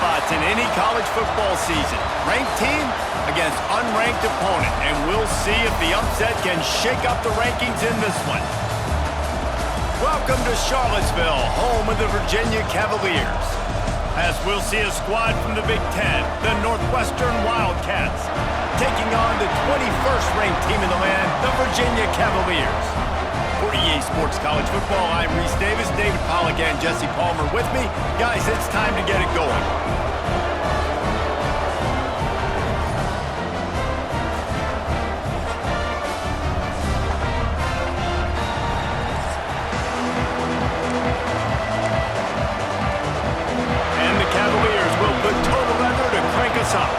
spots in any college football season. Ranked team against unranked opponent, and we'll see if the upset can shake up the rankings in this one. Welcome to Charlottesville, home of the Virginia Cavaliers. As we'll see a squad from the Big Ten, the Northwestern Wildcats, taking on the 21st ranked team in the land, the Virginia Cavaliers. For EA Sports College Football, I'm Reese Davis, David Pollack, and Jesse Palmer with me. Guys, it's time to get it going. And the Cavaliers will put total leather to crank us up.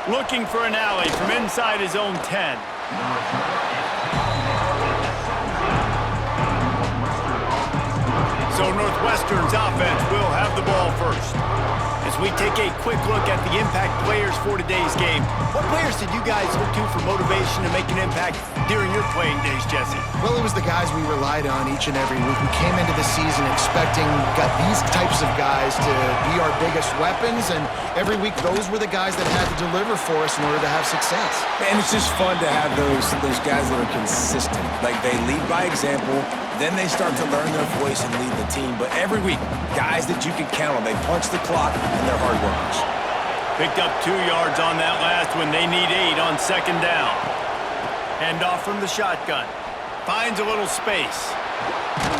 Looking for an alley from inside his own 10. So Northwestern's offense will have the ball first. As we take a quick look at the impact players for today's game, what players did you guys look to for motivation to make an impact during your playing days, Jesse? Well, it was the guys we relied on each and every week. We came into the season expecting these types of guys to be our biggest weapons, and every week those were the guys that had to deliver for us in order to have success. And it's just fun to have those guys that are consistent. Like, they lead by example, then they start to learn their voice and lead the team. But every week, guys that you can count on, they punch the clock and they're hard workers. Picked up 2 yards on that last one. They need 8 on second down. Hand off from the shotgun. Finds a little space.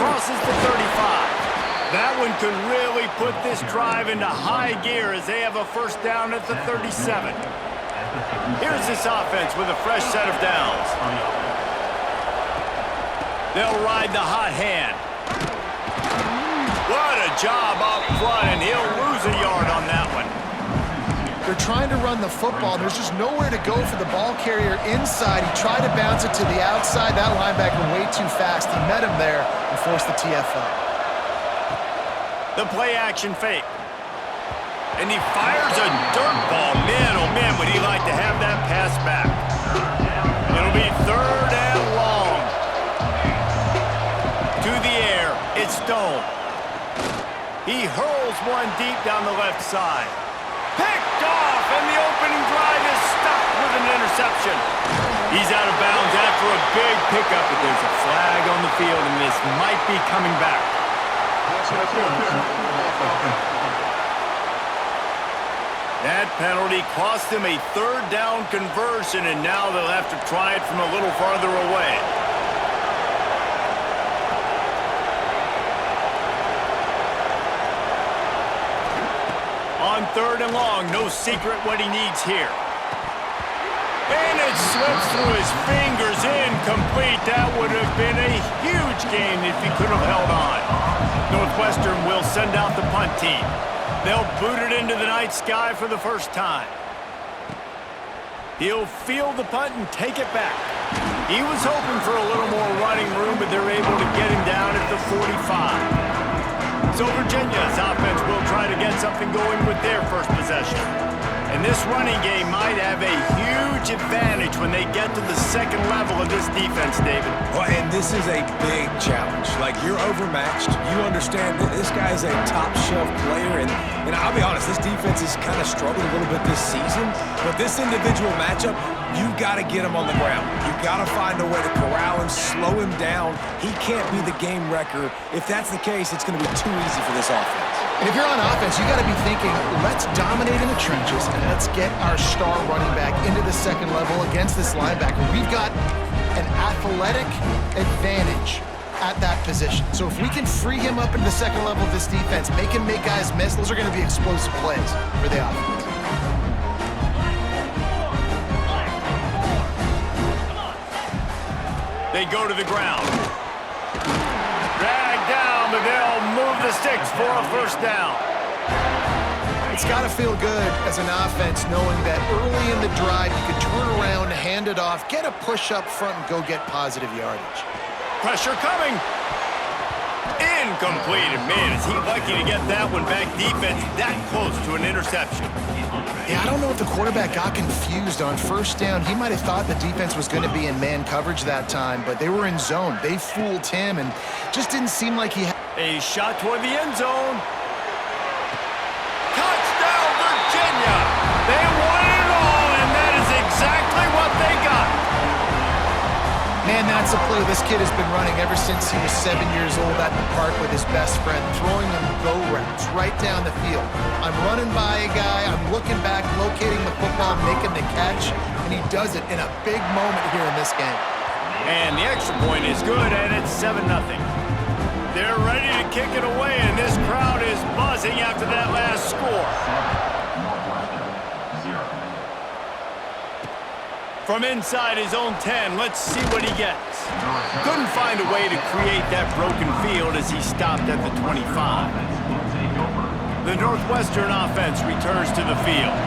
Crosses the 35. That one could really put this drive into high gear as they have a first down at the 37. Here's this offense with a fresh set of downs. They'll ride the hot hand. What a job up front, and he'll lose a yard on that one. They're trying to run the football. There's just nowhere to go for the ball carrier inside. He tried to bounce it to the outside. That linebacker way too fast. He met him there and forced the TFL. The play action fake. And he fires a dirt ball. Man, oh man, would he like to have that pass back. It'll be third and long. To the air, it's Stone. He hurls one deep down the left side. Picked off, and the opening drive is stopped with an interception. He's out of bounds after a big pickup, but there's a flag on the field, and this might be coming back. That penalty cost him a third down conversion, and now they'll have to try it from a little farther away. On third and long, no secret what he needs here. And it slips through his fingers, incomplete. That would have been a huge gain if he could have held on. Northwestern will send out the punt team. They'll boot it into the night sky for the first time. He'll field the punt and take it back. He was hoping for a little more running room, but they're able to get him down at the 45. So Virginia's offense will try to get something going with their first possession. And this running game might have a huge advantage when they get to the second level of this defense, David. Well, and this is a big challenge. Like, you're overmatched. You understand that this guy's a top-shelf player. And I'll be honest, this defense has kind of struggled a little bit this season. But this individual matchup, you've got to get him on the ground. You've got to find a way to corral him, slow him down. He can't be the game wrecker. If that's the case, it's going to be too easy for this offense. And if you're on offense, you got to be thinking, let's dominate in the trenches and let's get our star running back into the second level against this linebacker. We've got an athletic advantage at that position. So if we can free him up into the second level of this defense, make him make guys miss, those are going to be explosive plays for the offense. They go to the ground. Drag down, but they'll move the sticks for a first down. It's got to feel good as an offense knowing that early in the drive you can turn around, hand it off, get a push up front, and go get positive yardage. Pressure coming. Incomplete, and man, is he lucky to get that one back. Defense that close to an interception. Yeah, I don't know if the quarterback got confused on first down. He might have thought the defense was going to be in man coverage that time, but they were in zone. They fooled him and just didn't seem like he had... A shot toward the end zone. Touchdown, Virginia! They won it all, and that is exactly what they got. Man, that's a play this kid has been running ever since he was 7 years old at the park with his best friend, throwing him go routes right down the field. I'm running by a guy, I'm looking back, locating the football, making the catch, and he does it in a big moment here in this game. And the extra point is good, and it's 7-0. They're ready to kick it away, and this crowd is buzzing after that last score. From inside his own 10, let's see what he gets. Couldn't find a way to create that broken field as he stopped at the 25. The Northwestern offense returns to the field.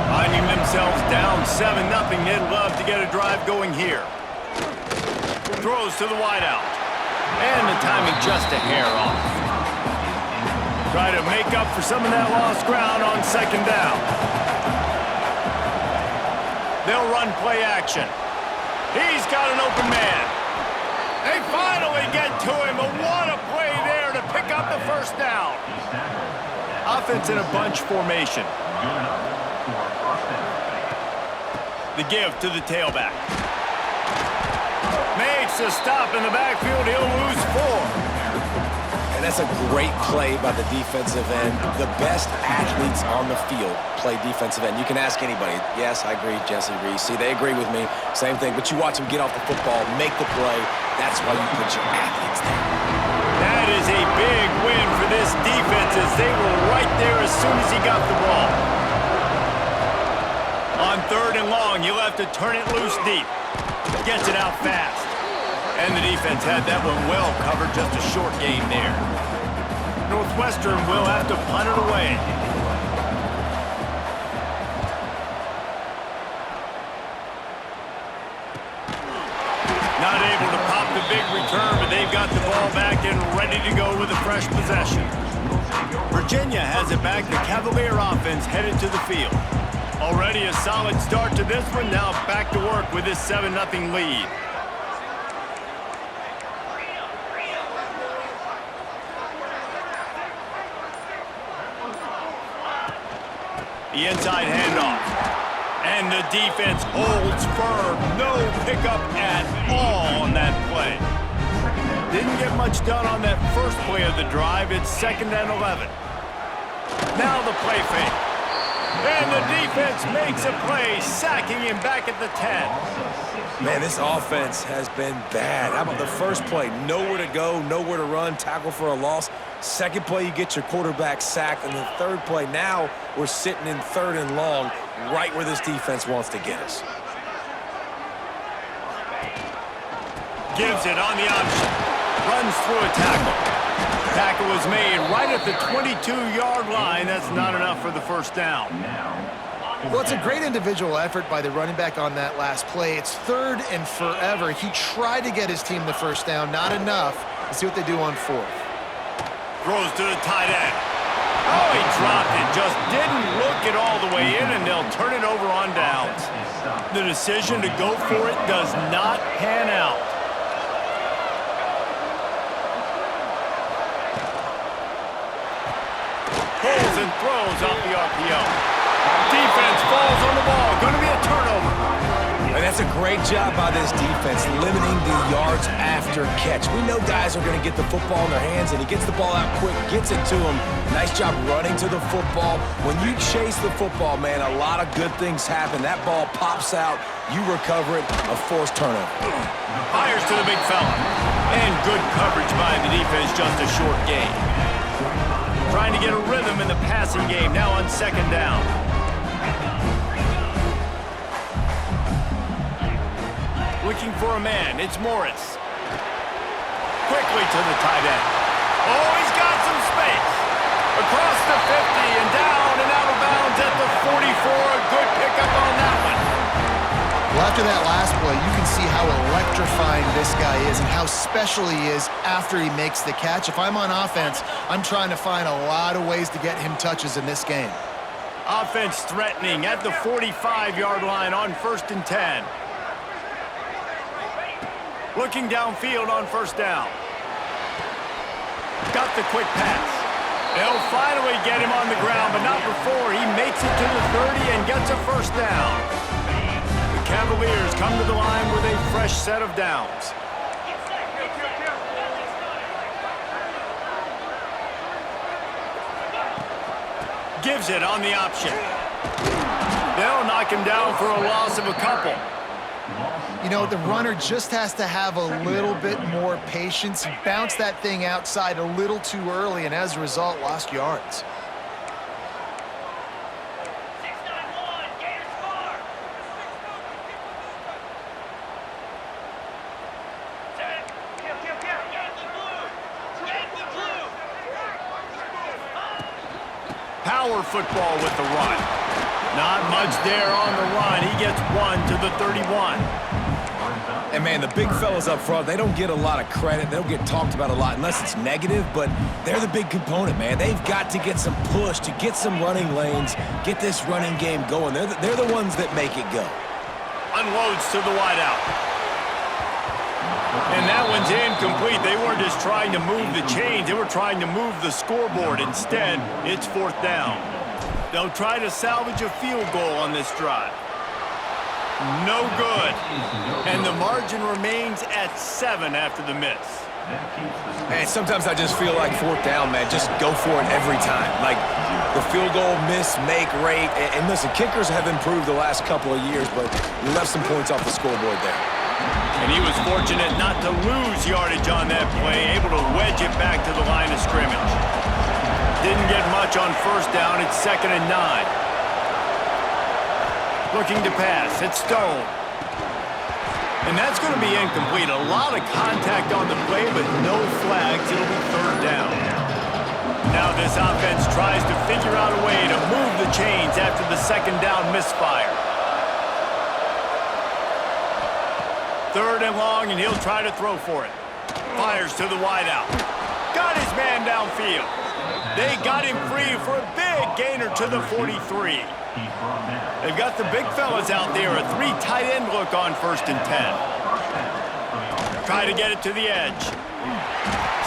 Finding themselves down 7-0, they'd love to get a drive going here. Throws to the wideout. And the timing just a hair off. Try to make up for some of that lost ground on second down. They'll run play action. He's got an open man. They finally get to him, but what a play there to pick up the first down. Offense in a bunch formation. The give to the tailback. Makes a stop in the backfield. He'll lose 4. And that's a great play by the defensive end. The best athletes on the field play defensive end. You can ask anybody. Yes, I agree, Jesse Reese. See, they agree with me. Same thing. But you watch them get off the football, make the play. That's why you put your athletes there. That is a big win for this defense as they were right there as soon as he got the ball. On 3rd and long, you'll have to turn it loose deep. Gets it out fast. And the defense had that one well covered, just a short game there. Northwestern will have to punt it away. Not able to pop the big return, but they've got the ball back and ready to go with a fresh possession. Virginia has it back. The Cavalier offense headed to the field. Already a solid start to this one. Now back to work with this 7-0 lead. The inside handoff. And the defense holds firm. No pickup at all on that play. Didn't get much done on that first play of the drive. It's 2nd and 11. Now the play fake. And the defense makes a play, sacking him back at the 10. Man, this offense has been bad. How about the first play? Nowhere to go, nowhere to run, tackle for a loss. Second play, you get your quarterback sacked. And the third play, now we're sitting in 3rd and long, right where this defense wants to get us. Gives it on the option. Runs through a tackle. Tackle was made right at the 22-yard line. That's not enough for the first down. Well, it's a great individual effort by the running back on that last play. It's 3rd and forever. He tried to get his team the first down. Not enough. Let's see what they do on 4th. Throws to the tight end. Oh, he dropped it. Just didn't look it all the way in, and they'll turn it over on downs. The decision to go for it does not pan out. Pulls and throws off the RPO. Defense falls on the ball. Going to be a turnover. And that's a great job by this defense, limiting the yards after catch. We know guys are going to get the football in their hands, and he gets the ball out quick, gets it to him. Nice job running to the football. When you chase the football, man, a lot of good things happen. That ball pops out, you recover it, a forced turnover. Fires to the big fella. And good coverage by the defense, just a short gain. Trying to get a rhythm in the passing game, now on 2nd down. Looking for a man, it's Morris. Quickly to the tight end. Oh, he's got some space. Across the 50 and down and out of bounds at the 44. A good pickup on that one. Well, after that last play, you can see how electrifying this guy is and how special he is after he makes the catch. If I'm on offense, I'm trying to find a lot of ways to get him touches in this game. Offense threatening at the 45-yard line on 1st and 10. Looking downfield on 1st down. Got the quick pass. They'll finally get him on the ground, but not before he makes it to the 30 and gets a 1st down. The Cavaliers come to the line with a fresh set of downs. Gives it on the option. They'll knock him down for a loss of a couple. You know, the runner just has to have a little bit more patience. He bounced that thing outside a little too early, and as a result, lost yards. Power football with the run. Not much there on the run. He gets 1 to the 31. And, man, the big fellas up front, they don't get a lot of credit. They don't get talked about a lot unless it's negative, but they're the big component, man. They've got to get some push, to get some running lanes, get this running game going. They're the ones that make it go. Unloads to the wideout. And that one's incomplete. They weren't just trying to move the chains. They were trying to move the scoreboard. Instead, it's 4th down. They'll try to salvage a field goal on this drive. No good. And the margin remains at 7 after the miss. Man, sometimes I just feel like 4th down, man. Just go for it every time. Like the field goal miss, make, rate. And listen, kickers have improved the last couple of years, but we left some points off the scoreboard there. And he was fortunate not to lose yardage on that play, able to wedge it back to the line of scrimmage. Didn't get much on 1st down. It's 2nd and 9. Looking to pass. It's Stone. And that's going to be incomplete. A lot of contact on the play, but no flags. It'll be 3rd down. Now this offense tries to figure out a way to move the chains after the 2nd down misfire. 3rd and long, and he'll try to throw for it. Fires to the wideout. Got his man downfield. They got him free for a big gainer to the 43. They've got the big fellas out there, a 3 tight end look on 1st and 10. Try to get it to the edge.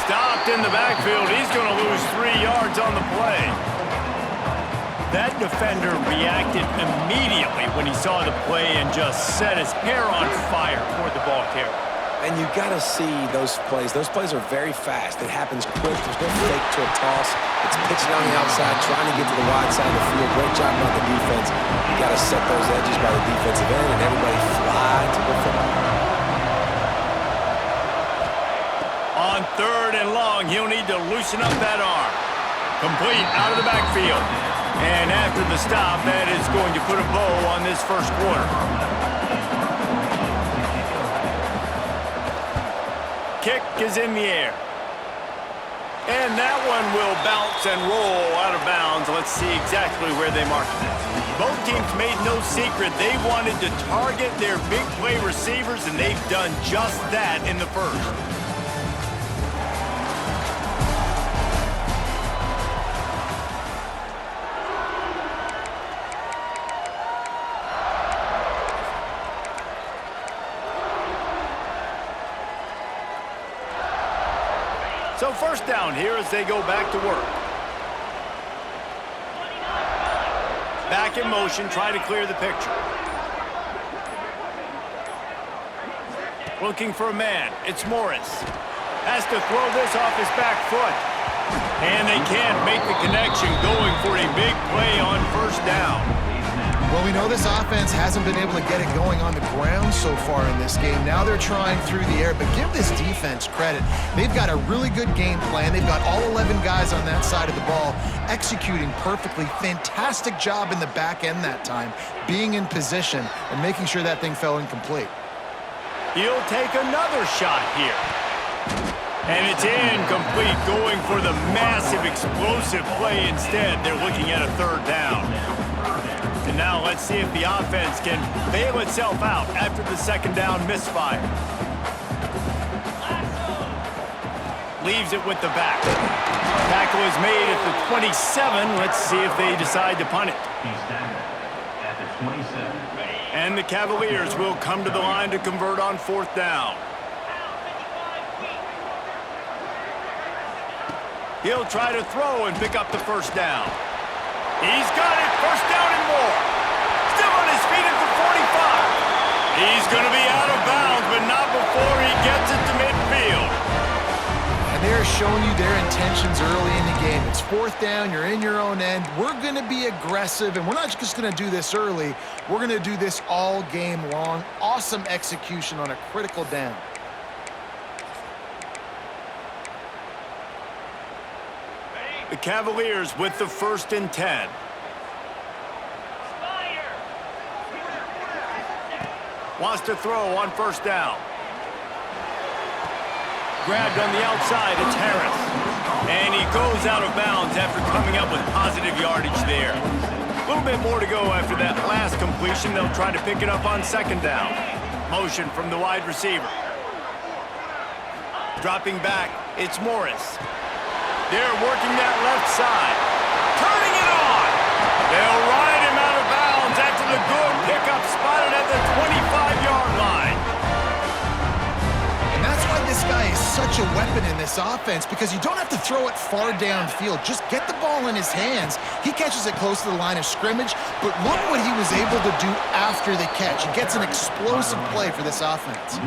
Stopped in the backfield. He's going to lose 3 yards on the play. That defender reacted immediately when he saw the play and just set his hair on fire toward the ball carrier. And you got to see those plays. Those plays are very fast. It happens quick. There's no fake to a toss. It's pitching on the outside, trying to get to the wide side of the field. Great job by the defense. You got to set those edges by the defensive end, and everybody fly to the football. On 3rd and long, he'll need to loosen up that arm. Complete out of the backfield. And after the stop, that is going to put a bow on this 1st quarter. Kick is in the air. And that one will bounce and roll out of bounds. Let's see exactly where they marked it. Both teams made no secret. They wanted to target their big play receivers, and they've done just that in the 1st. So 1st down here as they go back to work. Back in motion, try to clear the picture. Looking for a man. It's Morris. Has to throw this off his back foot. And they can't make the connection, going for a big play on 1st down. Well, we know this offense hasn't been able to get it going on the ground so far in this game. Now they're trying through the air, but give this defense credit. They've got a really good game plan. They've got all 11 guys on that side of the ball executing perfectly. Fantastic job in the back end that time, being in position and making sure that thing fell incomplete. He'll take another shot here. And it's incomplete, going for the massive explosive play instead. They're looking at a 3rd down. And now let's see if the offense can bail itself out after the second down misfire. Leaves it with the back. Tackle is made at the 27. Let's see if they decide to punt it. At the 27. And the Cavaliers will come to the line to convert on fourth down. He'll try to throw and pick up the first down. He's got it. First down and more. Still on his feet at the 45. He's going to be out of bounds, but not before he gets it to midfield. And they're showing you their intentions early in the game. It's fourth down. You're in your own end. We're going to be aggressive, and we're not just going to do this early. We're going to do this all game long. Awesome execution on a critical down. The Cavaliers with the 1st and 10. Wants to throw on first down. Grabbed on the outside, it's Harris. And he goes out of bounds after coming up with positive yardage there. A little bit more to go after that last completion. They'll try to pick it up on second down. Motion from the wide receiver. Dropping back, it's Morris. They're working that left side. Turning it on. They'll ride him out of bounds after the good pickup spotted at the 25-yard line. And that's why this guy is such a weapon in this offense, because you don't have to throw it far downfield. Just get the ball in his hands. He catches it close to the line of scrimmage, but look what he was able to do after the catch. He gets an explosive play for this offense.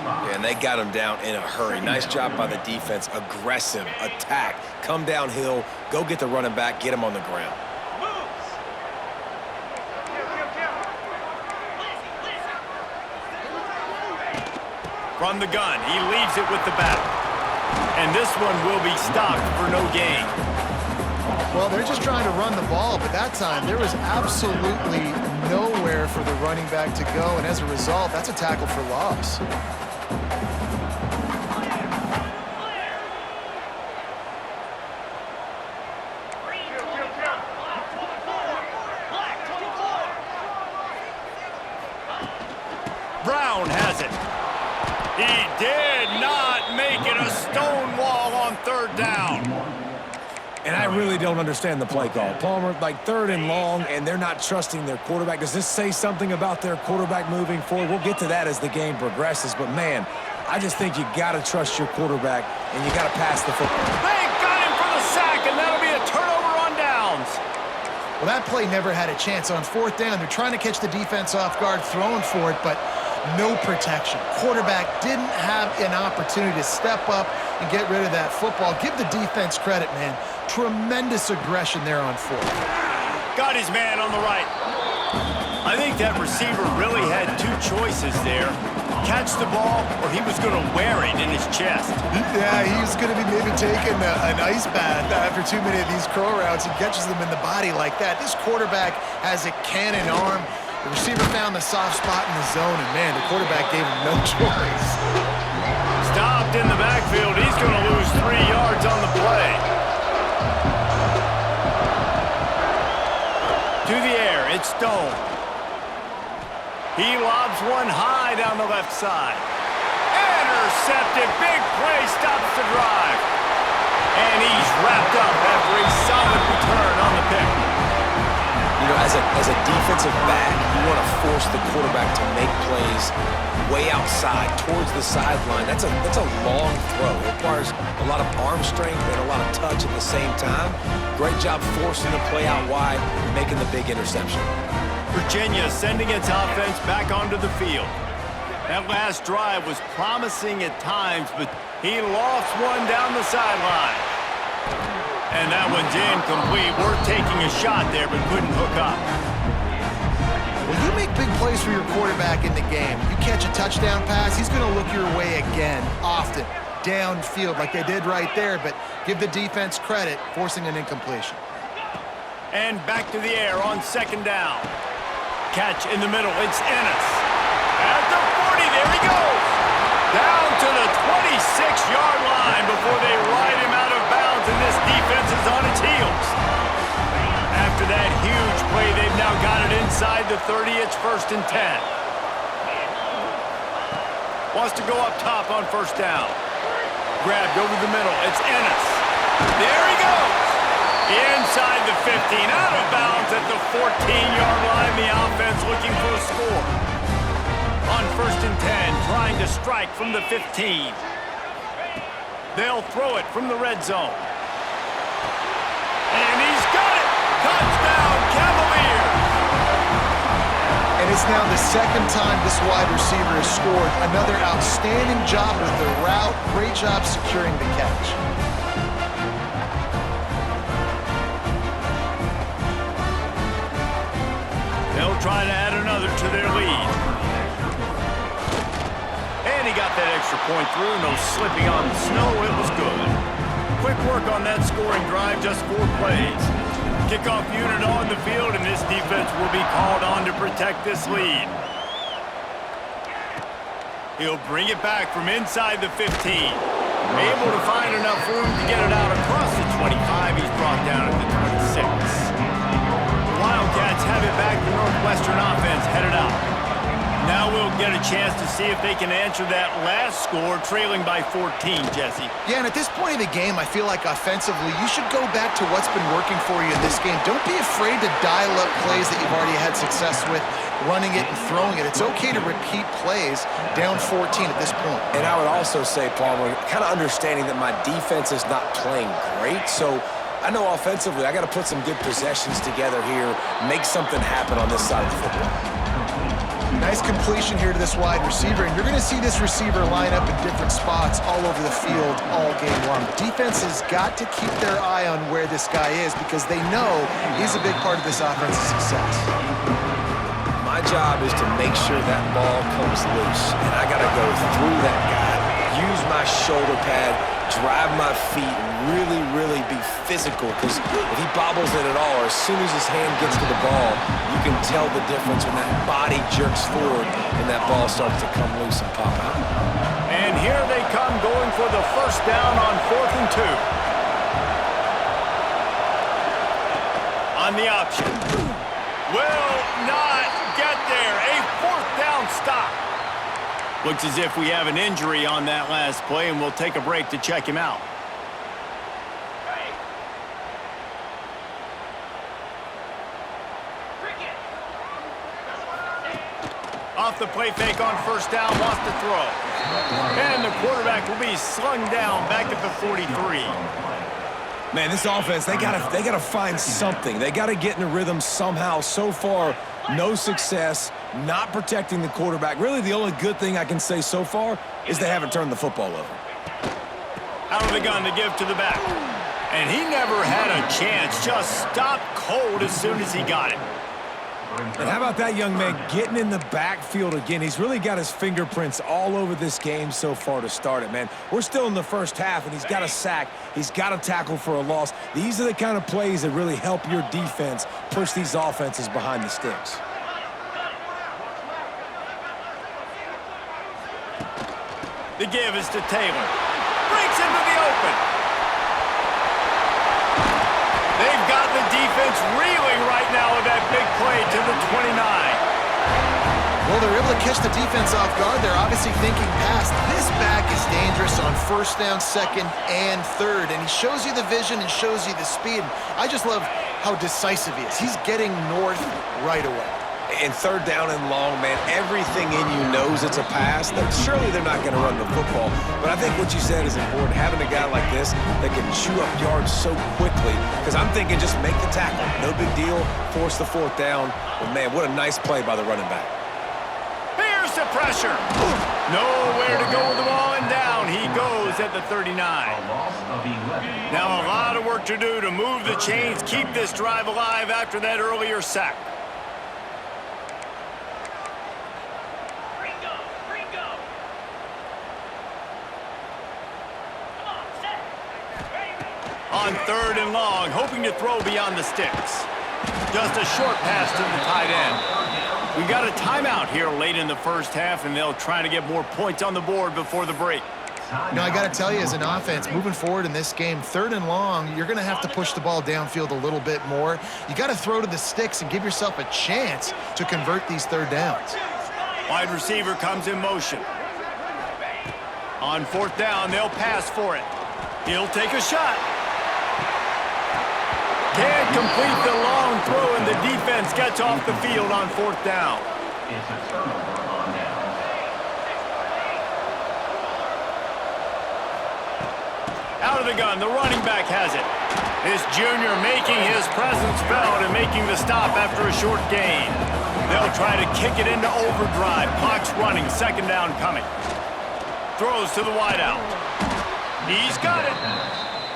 And they got him down in a hurry. Nice job by the defense. Aggressive attack. Come downhill. Go get the running back. Get him on the ground. From the gun, he leaves it with the back. And this one will be stopped for no gain. Well, they're just trying to run the ball, but that time there was absolutely nowhere for the running back to go, and as a result, that's a tackle for loss. Brown has it. He did not make it a stone wall on third down. And I really don't understand the play call. Palmer, like 3rd and long, and they're not trusting their quarterback. Does this say something about their quarterback moving forward? We'll get to that as the game progresses. But, man, I just think you got to trust your quarterback, and you got to pass the football. They got him for the sack, and that'll be a turnover on downs. Well, that play never had a chance. On fourth down, they're trying to catch the defense off guard, throwing for it, but no protection. Quarterback didn't have an opportunity to step up and get rid of that football. Give the defense credit, man. Tremendous aggression there on fourth. Got his man on the right. I think that receiver really had two choices there. Catch the ball, or he was going to wear it in his chest. Yeah, he's going to be maybe taking an ice bath after too many of these curl routes. He catches them in the body like that. This quarterback has a cannon arm. The receiver found the soft spot in the zone, and, man, the quarterback gave him no choice. Stopped in the backfield. He's going to lose 3 yards on the play. To the air, it's Stone. He lobs one high down the left side. Intercepted. Big play stops the drive. And he's wrapped up after a solid return on the pick. You know, as a defensive back, you want to force the quarterback to make plays way outside, towards the sideline. That's a long throw. It requires a lot of arm strength and a lot of touch at the same time. Great job forcing the play out wide, making the big interception. Virginia sending its offense back onto the field. That last drive was promising at times, but he lost one down the sideline. And that one's incomplete. We're taking a shot there, but couldn't hook up. Well, you make big plays for your quarterback in the game. You catch a touchdown pass, he's going to look your way again, often, downfield like they did right there, but give the defense credit, forcing an incompletion. And back to the air on second down. Catch in the middle, it's Ennis. At the 40, there he goes. Down to the 26-yard line before they ride him out of bounds, and this defense is on its heels. After that huge play, they've now got it 30, it's 1st and 10. Wants to go up top on 1st down. Grabbed over the middle. It's Ennis. There he goes. Inside the 15. Out of bounds at the 14-yard line. The offense looking for a score. On 1st and 10, trying to strike from the 15. They'll throw it from the red zone. And he's got it. Touchdown, Cavaliers. And it's now the second time this wide receiver has scored. Another outstanding job with the route. Great job securing the catch. They'll try to add another to their lead. And he got that extra point through. No slipping on the snow. It was good. Quick work on that scoring drive, just 4 plays. Kickoff unit on the field, and this defense will be called on to protect this lead. He'll bring it back from inside the 15. Able to find enough room to get it out across the 25. He's brought down at the 26. Wildcats have it back. The Northwestern offense headed out. Now we'll get a chance to see if they can answer that last score, trailing by 14, Jesse. Yeah, and at this point of the game, I feel like offensively, you should go back to what's been working for you in this game. Don't be afraid to dial up plays that you've already had success with, running it and throwing it. It's okay to repeat plays down 14 at this point. And I would also say, Palmer, kind of understanding that my defense is not playing great, so I know offensively I got to put some good possessions together here, make something happen on this side of the football. Nice completion here to this wide receiver, and you're going to see this receiver line up in different spots all over the field all game long. Defense has got to keep their eye on where this guy is because they know he's a big part of this offense's success. My job is to make sure that ball comes loose, and I got to go through that guy, use my shoulder pad, drive my feet, and really be physical, because if he bobbles it at all, or as soon as his hand gets to the ball, you can tell the difference when that body jerks forward and that ball starts to come loose and pop out. And here they come, going for the 1st down on 4th and 2. On the option. Will not get there. A 4th down stop. Looks as if we have an injury on that last play, and we'll take a break to check him out. Off the play fake on 1st down, wants to throw. And the quarterback will be slung down back at the 43. Man, this offense, they gotta find something. They gotta get in a rhythm somehow. So far, no success, not protecting the quarterback. Really, the only good thing I can say so far is they haven't turned the football over. Out of the gun to give to the back. And he never had a chance, just stopped cold as soon as he got it. And how about that young man getting in the backfield again? He's really got his fingerprints all over this game so far to start it, man. We're still in the 1st half, and he's got a sack. He's got a tackle for a loss. These are the kind of plays that really help your defense push these offenses behind the sticks. The give is to Taylor. Breaks into the open. They've got the defense reeling right now with that big play to the 29. Well, they're able to catch the defense off guard. They're obviously thinking past. This back is dangerous on 1st down, 2nd, and 3rd. And he shows you the vision and shows you the speed. I just love how decisive he is. He's getting north right away. And 3rd down and long, man, everything in you knows it's a pass. Surely they're not going to run the football. But I think what you said is important, having a guy like this that can chew up yards so quickly. Because I'm thinking just make the tackle. No big deal. Force the 4th down. But, man, what a nice play by the running back. Here's the pressure. Nowhere to go with the ball, and down he goes at the 39. Now a lot of work to do to move the chains, keep this drive alive after that earlier sack. On 3rd and long, hoping to throw beyond the sticks. Just a short pass to the tight end. We got a timeout here late in the 1st half, and they'll try to get more points on the board before the break. You know, I got to tell you, as an offense, moving forward in this game, 3rd and long, you're going to have to push the ball downfield a little bit more. You got to throw to the sticks and give yourself a chance to convert these 3rd downs. Wide receiver comes in motion. On 4th down, they'll pass for it. He'll take a shot. Can't complete the long throw, and the defense gets off the field on 4th down. It's a turnover on down. Out of the gun, the running back has it. This junior making his presence felt and making the stop after a short gain. They'll try to kick it into overdrive. Clock's running, 2nd down coming. Throws to the wideout. He's got it.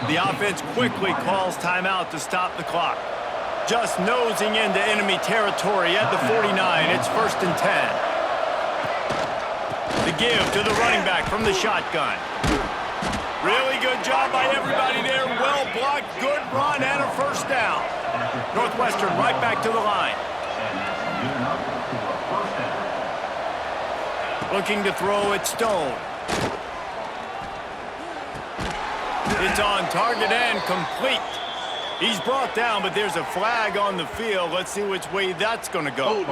The offense quickly calls timeout to stop the clock. Just nosing into enemy territory at the 49. It's 1st and 10. The give to the running back from the shotgun. Really good job by everybody there. Well blocked, good run, and a 1st down. Northwestern right back to the line. Looking to throw it, Stone. It's on target and complete. He's brought down, but there's a flag on the field. Let's see which way that's going to go.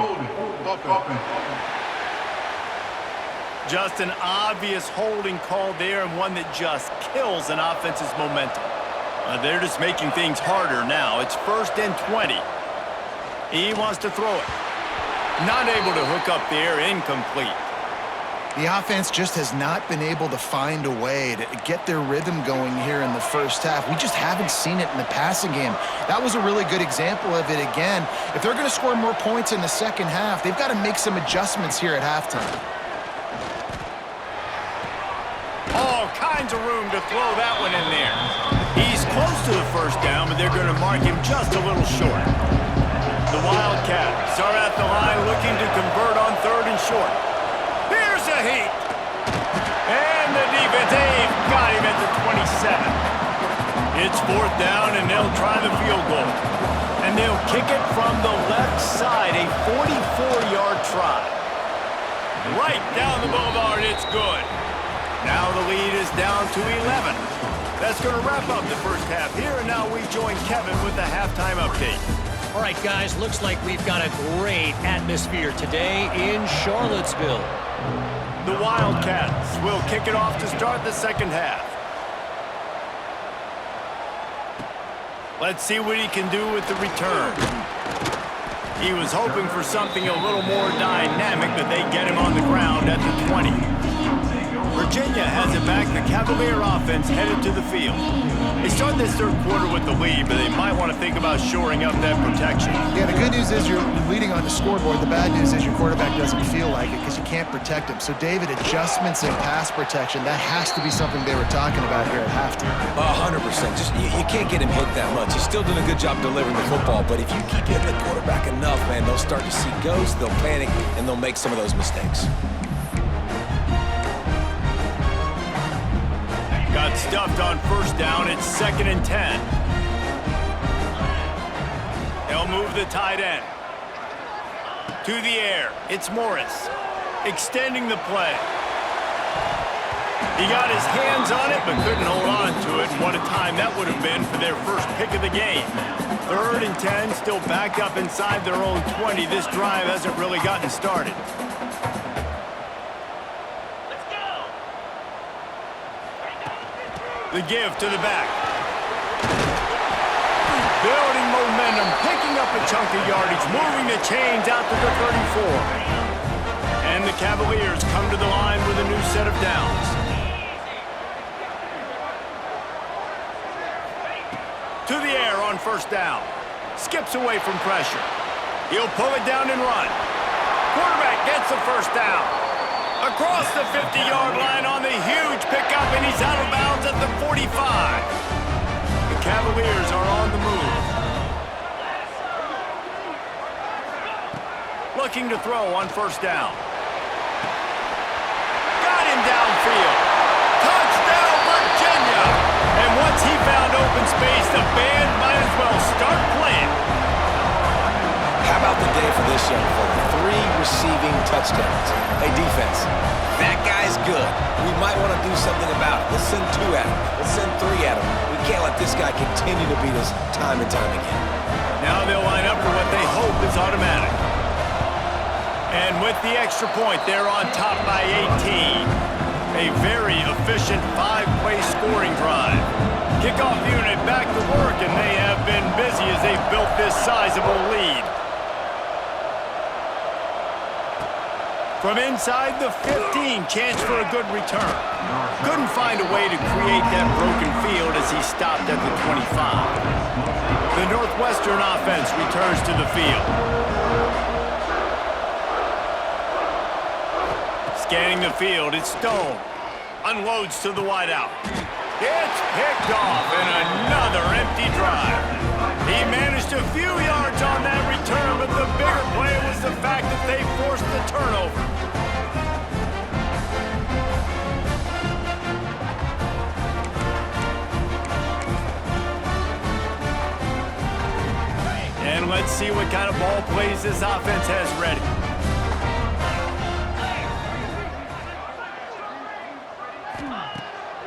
Just an obvious holding call there, and one that just kills an offense's momentum. They're just making things harder now. It's 1st and 20. He wants to throw it. Not able to hook up there, incomplete. The offense just has not been able to find a way to get their rhythm going here in the 1st half. We just haven't seen it in the passing game. That was a really good example of it again. If they're going to score more points in the 2nd half, they've got to make some adjustments here at halftime. All kinds of room to throw that one in there. He's close to the 1st down, but they're going to mark him just a little short. The Wildcats are at the line looking to convert on 3rd and short. Here's a heat. And the defense, they've got him at the 27. It's 4th down, and they'll try the field goal. And they'll kick it from the left side, a 44-yard try. Right down the boulevard, it's good. Now the lead is down to 11. That's going to wrap up the 1st half here, and now we join Kevin with the halftime update. All right, guys, looks like we've got a great atmosphere today in Charlottesville. The Wildcats will kick it off to start the 2nd half. Let's see what he can do with the return. He was hoping for something a little more dynamic, but they get him on the ground at the 20. Virginia has it back. The Cavalier offense headed to the field. They start this 3rd quarter with the lead, but they might want to think about shoring up that protection. Yeah, the good news is you're leading on the scoreboard. The bad news is your quarterback doesn't feel like it because you can't protect him. So, David, adjustments in pass protection, that has to be something they were talking about here at halftime. 100%. Just you can't get him hit that much. He's still doing a good job delivering the football, but if you keep hitting the quarterback enough, man, they'll start to see ghosts, they'll panic, and they'll make some of those mistakes. Got stuffed on 1st down. It's 2nd and 10. They'll move the tight end. To the air. It's Morris. Extending the play. He got his hands on it, but couldn't hold on to it. And what a time that would have been for their first pick of the game. 3rd and 10, still backed up inside their own 20. This drive hasn't really gotten started. The give to the back. Building momentum, picking up a chunk of yardage, moving the chains out to the 34. And the Cavaliers come to the line with a new set of downs. To the air on 1st down. Skips away from pressure. He'll pull it down and run. Quarterback gets the 1st down. Across the 50-yard line on the huge pickup, and he's out of bounds at the 45. The Cavaliers are on the move. Looking to throw on 1st down. Got him downfield. Touchdown, Virginia! And once he found open space, the band might as well start playing. How about the day for this young fella? 3 receiving touchdowns. Hey, defense, that guy's good. We might want to do something about it. Let's send 2 at him. Let's send 3 at him. We can't let this guy continue to beat us time and time again. Now they'll line up for what they hope is automatic. And with the extra point, they're on top by 18. A very efficient 5-play scoring drive. Kickoff unit back to work, and they have been busy as they've built this sizable lead. From inside the 15, chance for a good return. Couldn't find a way to create that broken field as he stopped at the 25. The Northwestern offense returns to the field. Scanning the field, it's Stone. Unloads to the wideout. It's picked off and another empty drive. He managed a few yards on that return, but the bigger play was the fact that they forced the turnover. And let's see what kind of ball plays this offense has ready.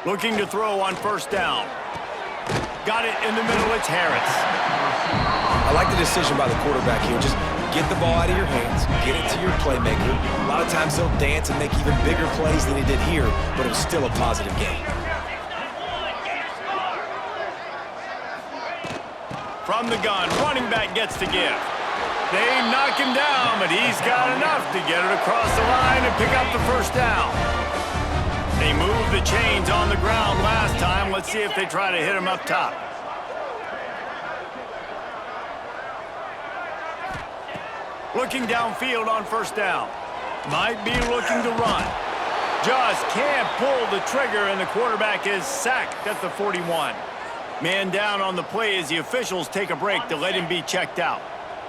Looking to throw on first down. Got it in the middle, it's Harris. I like the decision by the quarterback here. Just get the ball out of your hands, get it to your playmaker. A lot of times he'll dance and make even bigger plays than he did here, but it was still a positive game. From the gun, running back gets to give. They knock him down, but he's got enough to get it across the line and pick up the first down. They moved the chains on the ground last time. Let's see if they try to hit him up top. Looking downfield on first down. Might be looking to run. Just can't pull the trigger, and the quarterback is sacked at the 41. Man down on the play as the officials take a break to let him be checked out.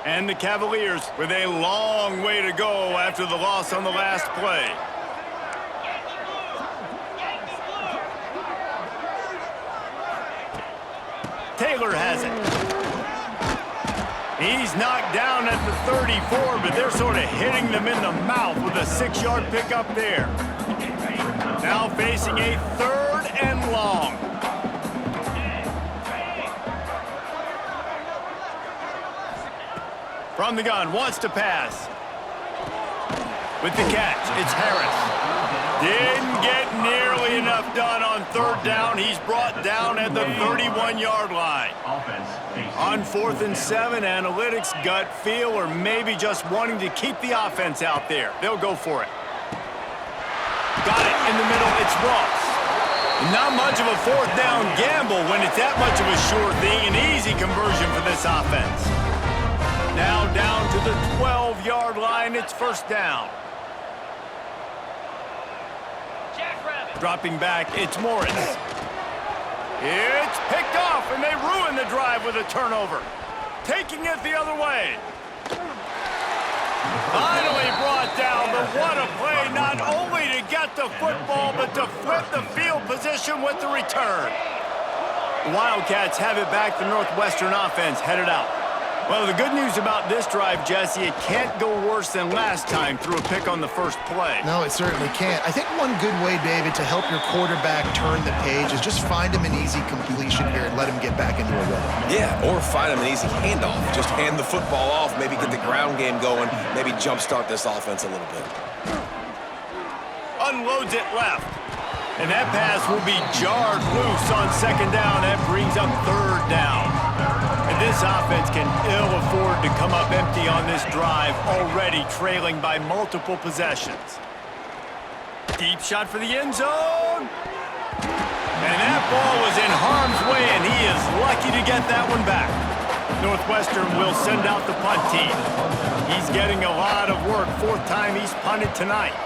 And the Cavaliers with a long way to go after the loss on the last play. Taylor has it. He's knocked down at the 34, but they're sort of hitting them in the mouth with a 6-yard pickup there. Now facing a 3rd and long. From the gun, wants to pass. With the catch, it's Harris. Didn't get nearly enough done on 3rd down. He's brought down at the 31-yard line. On 4th and 7, analytics, gut feel, or maybe just wanting to keep the offense out there. They'll go for it. Got it in the middle. It's Ross. Not much of a 4th down gamble when it's that much of a sure thing. An easy conversion for this offense. Now down to the 12-yard line. It's first down. Dropping back, it's Morris. It's picked off, and they ruin the drive with a turnover. Taking it the other way. Finally brought down, but what a play, not only to get the football, but to flip the field position with the return. The Wildcats have it back. The Northwestern offense headed out. Well, the good news about this drive, Jesse, it can't go worse than last time through a pick on the first play. No, it certainly can't. I think one good way, David, to help your quarterback turn the page is just find him an easy completion here and let him get back into a rhythm. Yeah, or find him an easy handoff. Just hand the football off, maybe get the ground game going, maybe jumpstart this offense a little bit. Unloads it left. And that pass will be jarred loose on 2nd down. That brings up 3rd down. And this offense can ill afford to come up empty on this drive, already trailing by multiple possessions. Deep shot for the end zone. And that ball was in harm's way, and he is lucky to get that one back. Northwestern will send out the punt team. He's getting a lot of work. 4th time he's punted tonight.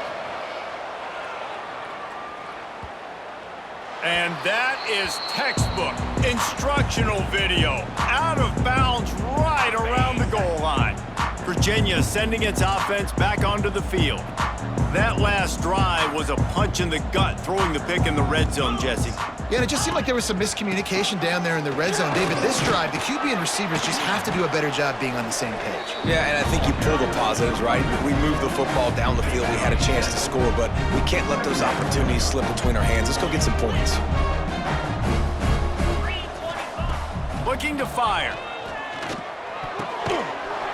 And that is textbook instructional video. Out of bounds right around the goal line. Virginia sending its offense back onto the field. That last drive was a punch in the gut, throwing the pick in the red zone, Jesse. Yeah, and it just seemed like there was some miscommunication down there in the red zone. David, this drive, the QB and receivers just have to do a better job being on the same page. Yeah, and I think you pull the positives, right? We moved the football down the field. We had a chance to score, but we can't let those opportunities slip between our hands. Let's go get some points. Looking to fire.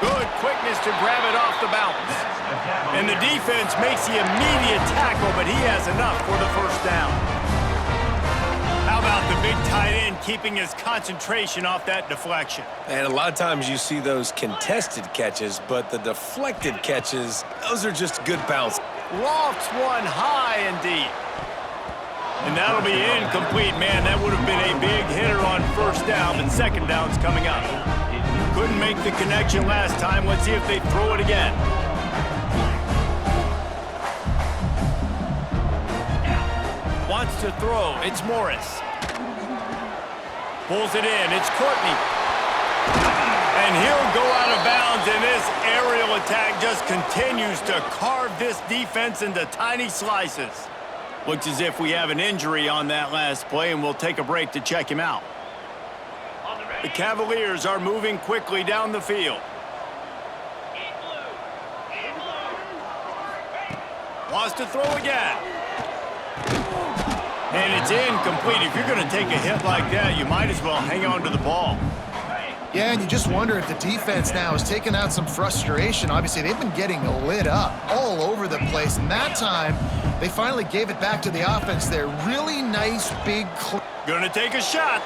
Good quickness to grab it off the bounce. And the defense makes the immediate tackle, but he has enough for the first down. How about the big tight end keeping his concentration off that deflection? And a lot of times you see those contested catches, but the deflected catches, those are just good bounce. Lofts one high and deep. And that'll be incomplete, man. That would have been a big hitter on first down, but second down's coming up. Couldn't make the connection last time. Let's see if they throw it again. Wants to throw. It's Morris. Pulls it in. It's Courtney. And he'll go out of bounds, and this aerial attack just continues to carve this defense into tiny slices. Looks as if we have an injury on that last play, and we'll take a break to check him out. The Cavaliers are moving quickly down the field. Wants to throw again. And it's incomplete. If you're going to take a hit like that, you might as well hang on to the ball. Yeah, and you just wonder if the defense now is taking out some frustration. Obviously, they've been getting lit up all over the place. And that time, they finally gave it back to the offense there. Really nice, big... Gonna take a shot.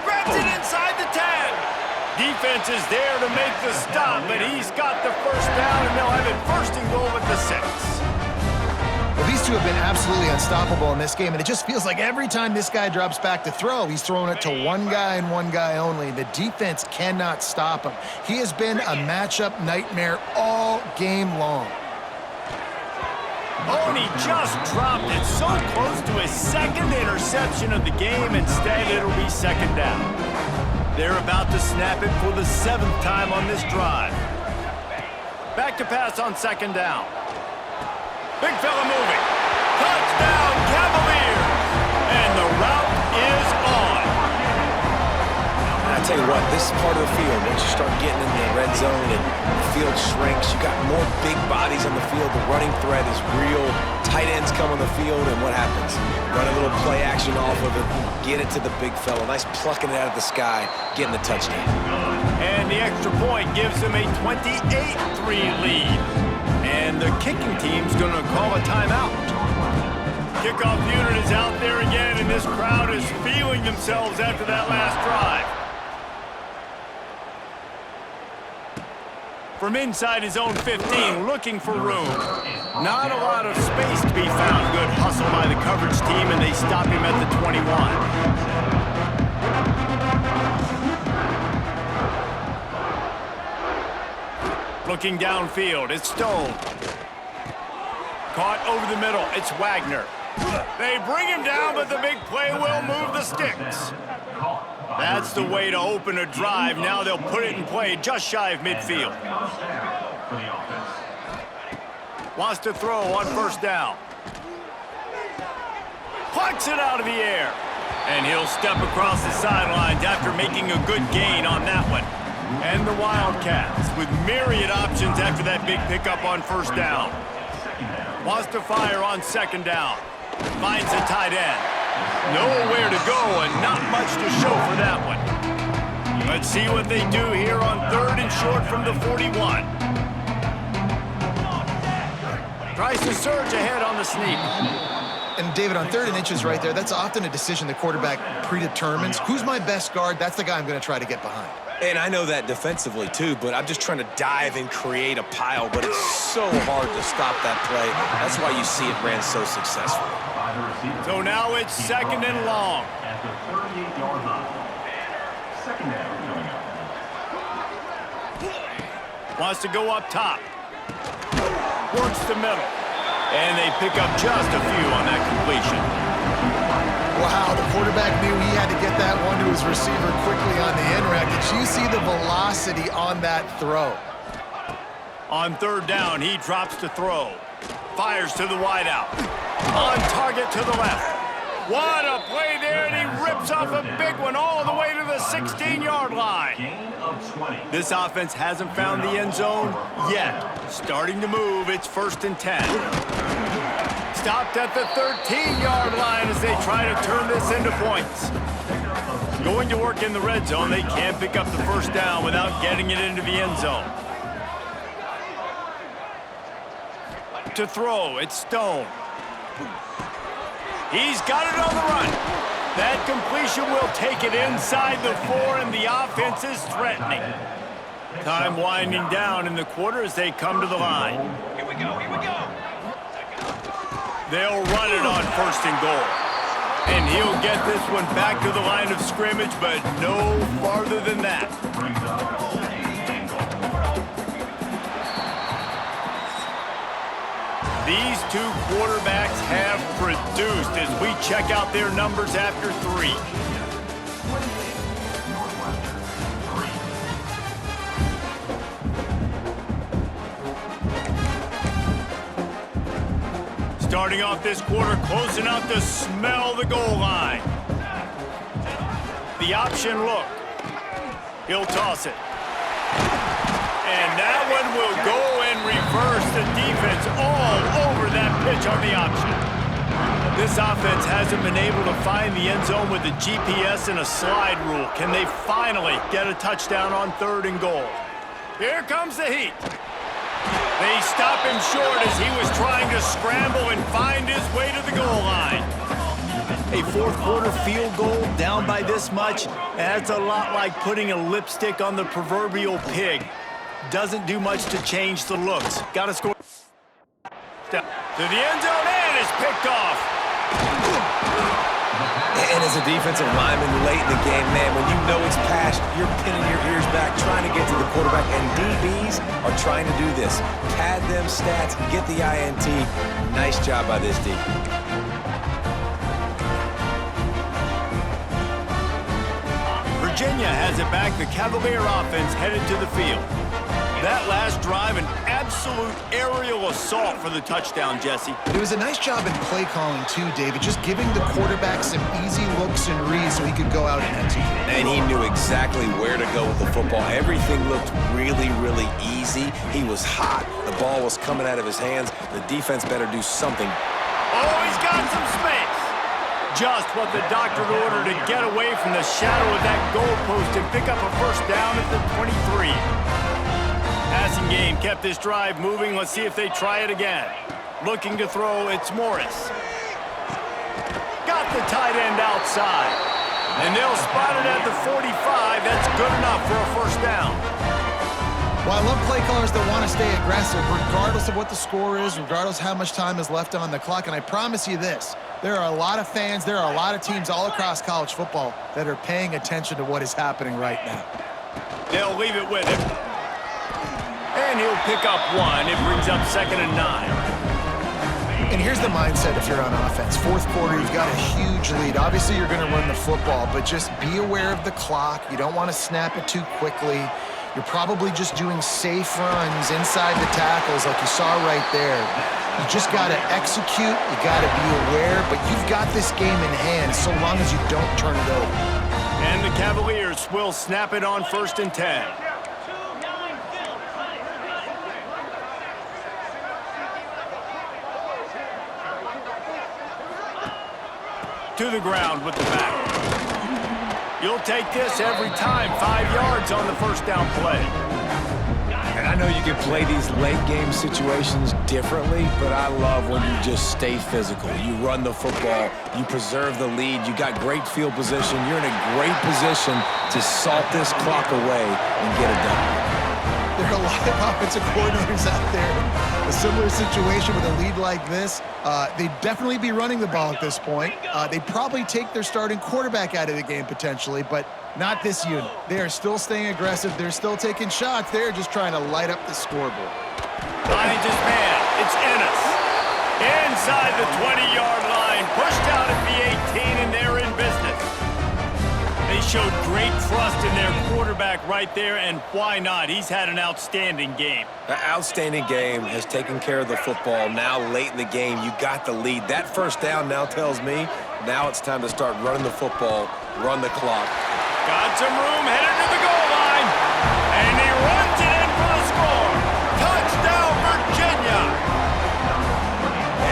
Grabs it inside the 10. Defense is there to make the stop, but he's got the first down, and they'll have it first and goal at the 6. Well, these two have been absolutely unstoppable in this game, and it just feels like every time this guy drops back to throw, he's throwing it to one guy and one guy only. The defense cannot stop him. He has been a matchup nightmare all game long. Oh, and he just dropped it so close to his second interception of the game. Instead, it'll be second down. They're about to snap it for the 7th time on this drive. Back to pass on second down. Big fella moving. Touchdown, Cavaliers! And the route is on. And I tell you what, this is part of the field. Once you start getting in the red zone and the field shrinks, you got more big bodies on the field. The running threat is real. Tight ends come on the field, and what happens? Run a little play action off of it, get it to the big fella. Nice plucking it out of the sky, getting the touchdown. And the extra point gives them a 28-3 lead. And the kicking team's going to call a timeout. Kickoff unit is out there again, and this crowd is feeling themselves after that last drive. From inside his own 15, looking for room. Not a lot of space to be found. Good hustle by the coverage team, and they stop him at the 21. Looking downfield, it's Stone. Caught over the middle, it's Wagner. They bring him down, but the big play will move the sticks. That's the way to open a drive. Now they'll put it in play just shy of midfield. Wants to throw on first down. Plucks it out of the air. And he'll step across the sidelines after making a good gain on that one. And the Wildcats with myriad options after that big pickup on first down. Wants to fire on second down. Finds a tight end. Nowhere to go and not much to show for that one. Let's see what they do here on 3rd and short from the 41. Tries to surge ahead on the sneak. And David, on 3rd and inches right there, that's often a decision the quarterback predetermines. Who's my best guard? That's the guy I'm going to try to get behind. And I know that defensively, too, but I'm just trying to dive and create a pile, but it's so hard to stop that play. That's why you see it ran so successfully. So now it's second and long. At the 38-yard line. Second down coming up. Wants to go up top. Works the middle. And they pick up just a few on that completion. Wow, the quarterback knew he had to get that one to his receiver quickly on the end route. Did you see the velocity on that throw? On third down, he drops to throw. Fires to the wideout. On target to the left. What a play there, and he rips off a big one all the way to the 16-yard line. Gain of 20. This offense hasn't found the end zone yet. Starting to move, it's 1st and 10. Stopped at the 13-yard line as they try to turn this into points. Going to work in the red zone, they can't pick up the first down without getting it into the end zone. To throw, it's Stone. He's got it on the run. That completion will take it inside the 4, and the offense is threatening. Time winding down in the quarter as they come to the line. Here we go, here we go. They'll run it on 1st and goal. And he'll get this one back to the line of scrimmage, but no farther than that. Brings up second and goal. These two quarterbacks have produced as we check out their numbers after 3. Starting off this quarter, close enough to smell the goal line. The option look. He'll toss it. And that one will go and reverse the defense all over that pitch on the option. This offense hasn't been able to find the end zone with the GPS and a slide rule. Can they finally get a touchdown on 3rd and goal? Here comes the heat. They stop him short as he was trying to scramble and find his way to the goal line. A 4th quarter field goal down by this much, that's a lot like putting a lipstick on the proverbial pig. Doesn't do much to change the looks. Got to score. To the end zone, and it's picked off. And as a defensive lineman late in the game, man, when you know it's passed, you're pinning your ears back, trying to get to the quarterback, and DBs are trying to do this. Pad them stats, get the INT. Nice job by this D. Virginia has it back. The Cavalier offense headed to the field. That last drive, an absolute aerial assault for the touchdown, Jesse. It was a nice job in play calling too, David, just giving the quarterback some easy looks and reads so he could go out and execute. And he knew exactly where to go with the football. Everything looked really, really easy. He was hot. The ball was coming out of his hands. The defense better do something. Oh, he's got some space. Just what the doctor ordered to get away from the shadow of that goalpost and pick up a first down at the 23. Passing game kept this drive moving. Let's see if they try it again. Looking to throw, it's Morris. Got the tight end outside. And they'll spot it at the 45. That's good enough for a first down. Well, I love play callers that want to stay aggressive, regardless of what the score is, regardless how much time is left on the clock. And I promise you this, there are a lot of fans, there are a lot of teams all across college football that are paying attention to what is happening right now. They'll leave it with him. And he'll pick up 1. It brings up 2nd and 9. And here's the mindset if you're on offense. 4th quarter, you've got a huge lead. Obviously, you're going to run the football, but just be aware of the clock. You don't want to snap it too quickly. You're probably just doing safe runs inside the tackles like you saw right there. You just got to execute. You got to be aware, but you've got this game in hand so long as you don't turn it over. And the Cavaliers will snap it on 1st and 10. To the ground with the back. You'll take this every time. 5 yards on the first down play. And I know you can play these late game situations differently, but I love when you just stay physical. You run the football, you preserve the lead, you got great field position, you're in a great position to salt this clock away and get it done. There are a lot of offensive coordinators out there. A similar situation with a lead like this. They'd definitely be running the ball at this point. They'd probably take their starting quarterback out of the game potentially, but not this unit. They are still staying aggressive. They're still taking shots. They're just trying to light up the scoreboard. Behind his man, it's Ennis. Inside the 20-yard line, pushed out at the 18, and they're in business. They showed great trust in their quarterback right there, and why not? He's had an outstanding game. The outstanding game has taken care of the football. Now, late in the game, you got the lead. That first down now tells me now it's time to start running the football, run the clock. Got some room, headed to the goal line, and he runs it in for the score. Touchdown, Virginia!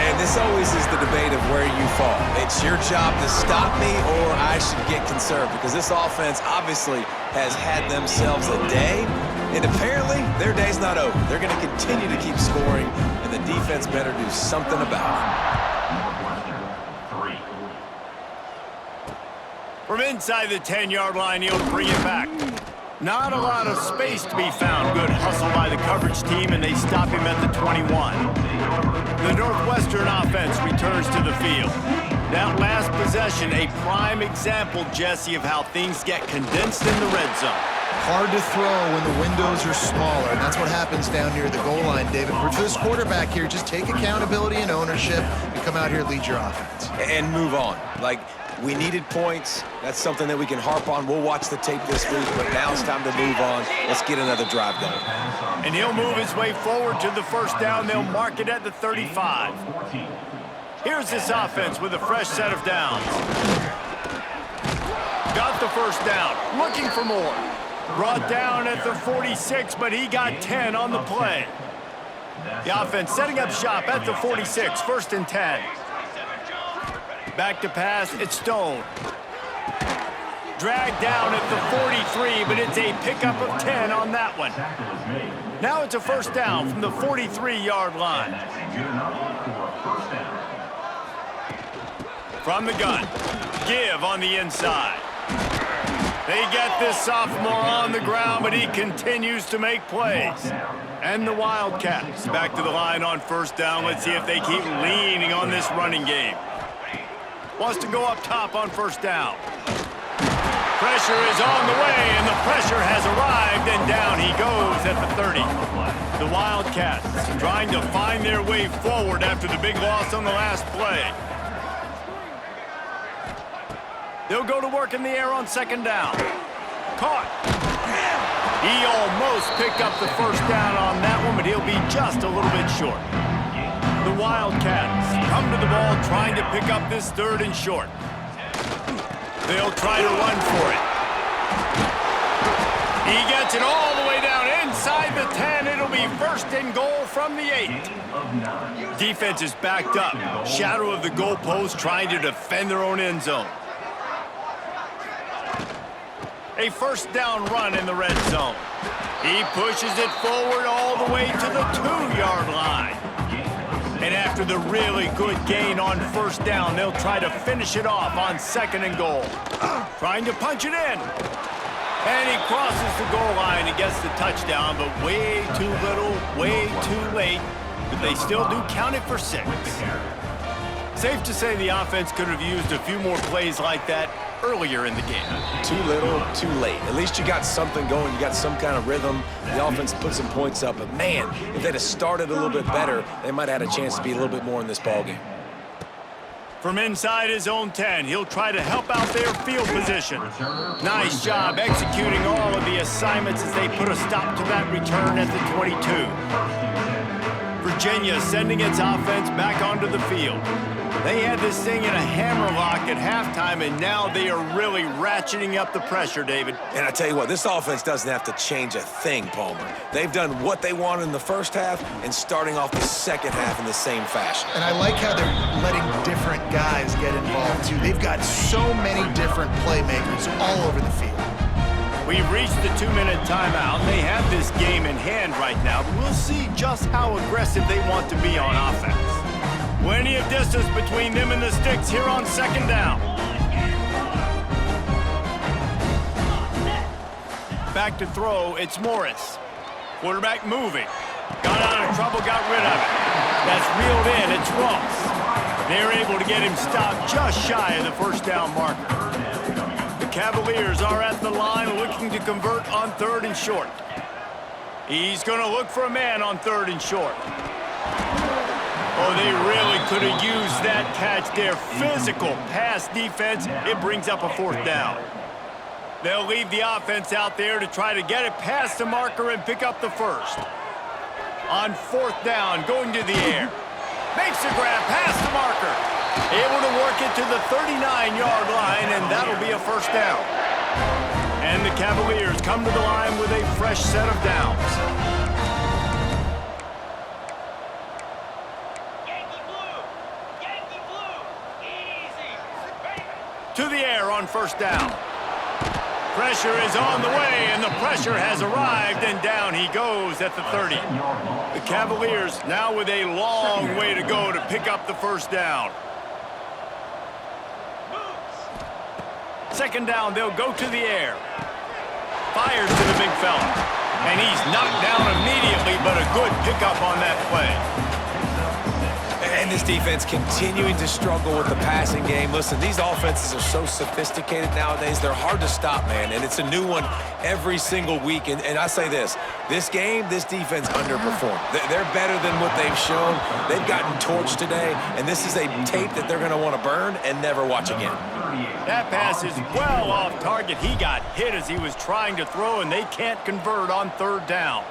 And this always is the debate of where you fall. It's your job to stop me or I should get conserved, because this offense obviously has had themselves a day, and apparently their day's not over. They're going to continue to keep scoring, and the defense better do something about it. Northwestern, 3. From inside the 10-yard line, he'll bring it back. Not a lot of space to be found. Good hustle by the coverage team, and they stop him at the 21. The Northwestern offense returns to the field. That last possession, a prime example, Jesse, of how things get condensed in the red zone. Hard to throw when the windows are smaller, and that's what happens down near the goal line, David. For this quarterback here, just take accountability and ownership and come out here and lead your offense. And move on. Like, we needed points. That's something that we can harp on. We'll watch the tape this week, but now it's time to move on. Let's get another drive going. And he'll move his way forward to the first down. They'll mark it at the 35. Here's this offense with a fresh set of downs. Got the first down, looking for more. Brought down at the 46, but he got 10 on the play. The offense setting up shop at the 46, 1st and 10. Back to pass, it's Stone. Dragged down at the 43, but it's a pickup of 10 on that one. Now it's a first down from the 43-yard line. From the gun, give on the inside. They get this sophomore on the ground, but he continues to make plays. And the Wildcats back to the line on first down. Let's see if they keep leaning on this running game. Wants to go up top on first down. Pressure is on the way, and the pressure has arrived, and down he goes at the 30. The Wildcats trying to find their way forward after the big loss on the last play. They'll go to work in the air on second down. Caught. He almost picked up the first down on that one, but he'll be just a little bit short. The Wildcats come to the ball trying to pick up this 3rd and short. They'll try to run for it. He gets it all the way down inside the 10. It'll be 1st and goal from the 8. Defense is backed up. Shadow of the goalpost trying to defend their own end zone. A first down run in the red zone. He pushes it forward all the way to the 2-yard line. And after the really good gain on first down, they'll try to finish it off on 2nd and goal. Trying to punch it in. And he crosses the goal line and gets the touchdown, but way too little, way too late. But they still do count it for 6. Safe to say the offense could have used a few more plays like that earlier in the game. Too little, too late. At least you got something going. You got some kind of rhythm. The offense put some points up. But, man, if they'd have started a little bit better, they might have had a chance to be a little bit more in this ballgame. From inside his own 10, he'll try to help out their field position. Nice job executing all of the assignments as they put a stop to that return at the 22. Virginia sending its offense back onto the field. They had this thing in a hammerlock at halftime, and now they are really ratcheting up the pressure, David. And I tell you what, this offense doesn't have to change a thing, Palmer. They've done what they wanted in the first half and starting off the second half in the same fashion. And I like how they're letting different guys get involved, too. They've got so many different playmakers all over the field. We've reached the 2-minute timeout. They have this game in hand right now, but we'll see just how aggressive they want to be on offense. Plenty of distance between them and the sticks here on second down. Back to throw, it's Morris. Quarterback moving. Got out of trouble, got rid of it. That's reeled in, it's Ross. They're able to get him stopped just shy of the first down marker. The Cavaliers are at the line looking to convert on 3rd and short. He's going to look for a man on 3rd and short. Oh, they really could have used that catch there. Physical pass defense. It brings up a 4th down. They'll leave the offense out there to try to get it past the marker and pick up the first. On 4th down, going to the air. Makes the grab past the marker. Able to work it to the 39-yard line, and that'll be a first down. And the Cavaliers come to the line with a fresh set of downs. To the air on 1st down. Pressure is on the way, and the pressure has arrived, and down he goes at the 30. The Cavaliers now with a long way to go to pick up the first down. 2nd down, they'll go to the air. Fires to the big fella. And he's knocked down immediately, but a good pickup on that play. And this defense continuing to struggle with the passing game. Listen, these offenses are so sophisticated nowadays. They're hard to stop, man. And it's a new one every single week. And I say this game, this defense underperformed. They're better than what they've shown. They've gotten torched today. And this is a tape that they're going to want to burn and never watch again. That pass is well off target. He got hit as he was trying to throw, and they can't convert on 3rd down.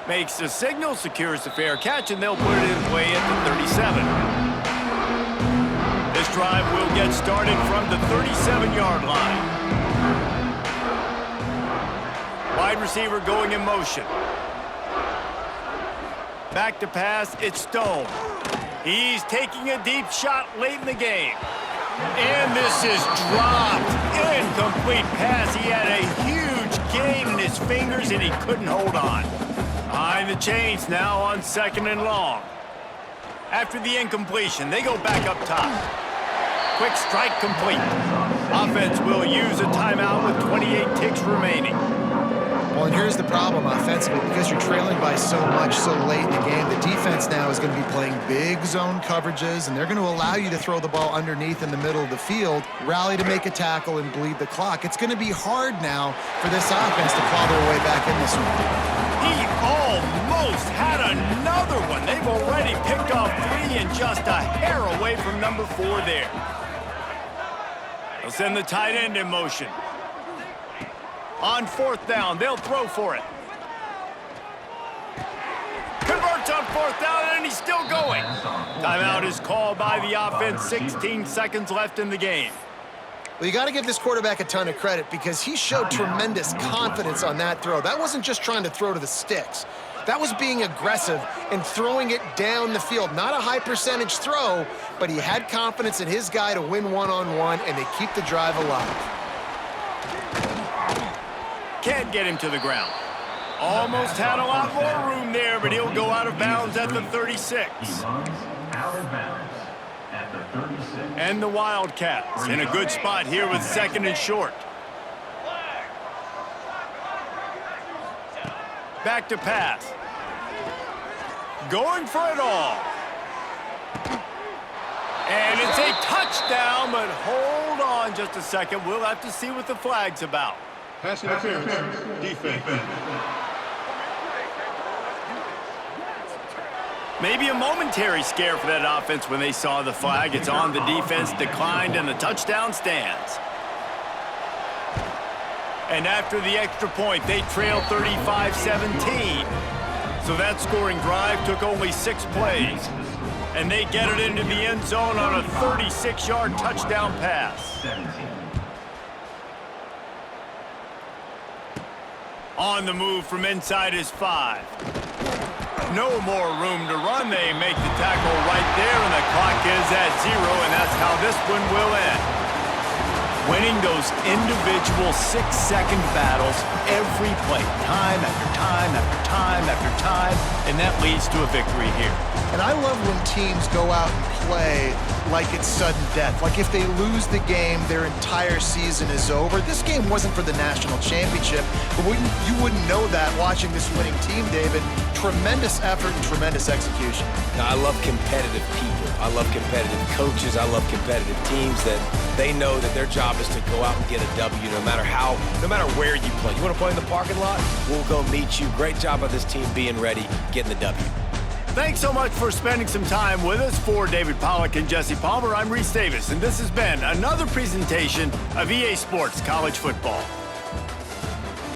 Makes the signal, secures the fair catch, and they'll put it in play at the 37. This drive will get started from the 37-yard line. Wide receiver going in motion. Back to pass, it's Stone. He's taking a deep shot late in the game. And this is dropped. Incomplete pass. He had a huge gain in his fingers, and he couldn't hold on. Behind the chains now on 2nd and long. After the incompletion, they go back up top. Quick strike complete. Offense will use a timeout with 28 ticks remaining. Well, and here's the problem offensively. Because you're trailing by so much so late in the game, the defense now is going to be playing big zone coverages, and they're going to allow you to throw the ball underneath in the middle of the field, rally to make a tackle, and bleed the clock. It's going to be hard now for this offense to claw their way back in this one. He almost had another one. They've already picked off 3 and just a hair away from number 4 there. They'll send the tight end in motion. On 4th down, they'll throw for it. Converts on 4th down, and he's still going. Timeout is called by the offense. 16 seconds left in the game. Well, you got to give this quarterback a ton of credit because he showed tremendous confidence on that throw. That wasn't just trying to throw to the sticks. That was being aggressive and throwing it down the field. Not a high percentage throw, but he had confidence in his guy to win one-on-one, and they keep the drive alive. Can't get him to the ground. Almost had a lot more room there, but he'll go out of bounds at the 36. And the Wildcats in a good spot here with 2nd and short. Back to pass. Going for it all. And it's a touchdown, but hold on just a second. We'll have to see what the flag's about. Pass interference, defense. Maybe a momentary scare for that offense when they saw the flag. It's on, the defense declined, and the touchdown stands. And after the extra point, they trail 35-17. So that scoring drive took only 6 plays. And they get it into the end zone on a 36-yard touchdown pass. On the move from inside his 5. No more room to run. They make the tackle right there, and the clock is at 0, and that's how this one will end. Winning those individual 6-second battles every play, time after time after time after time, and that leads to a victory here. And I love when teams go out and play like it's sudden death. Like if they lose the game, their entire season is over. This game wasn't for the national championship, but you wouldn't know that watching this winning team, David. Tremendous effort and tremendous execution. Now, I love competitive people. I love competitive coaches. I love competitive teams that they know that their job is to go out and get a W no matter where you play. You want to play in the parking lot? We'll go meet you. Great job by this team being ready, getting the W. Thanks so much for spending some time with us. For David Pollack and Jesse Palmer, I'm Reese Davis, and this has been another presentation of EA Sports College Football.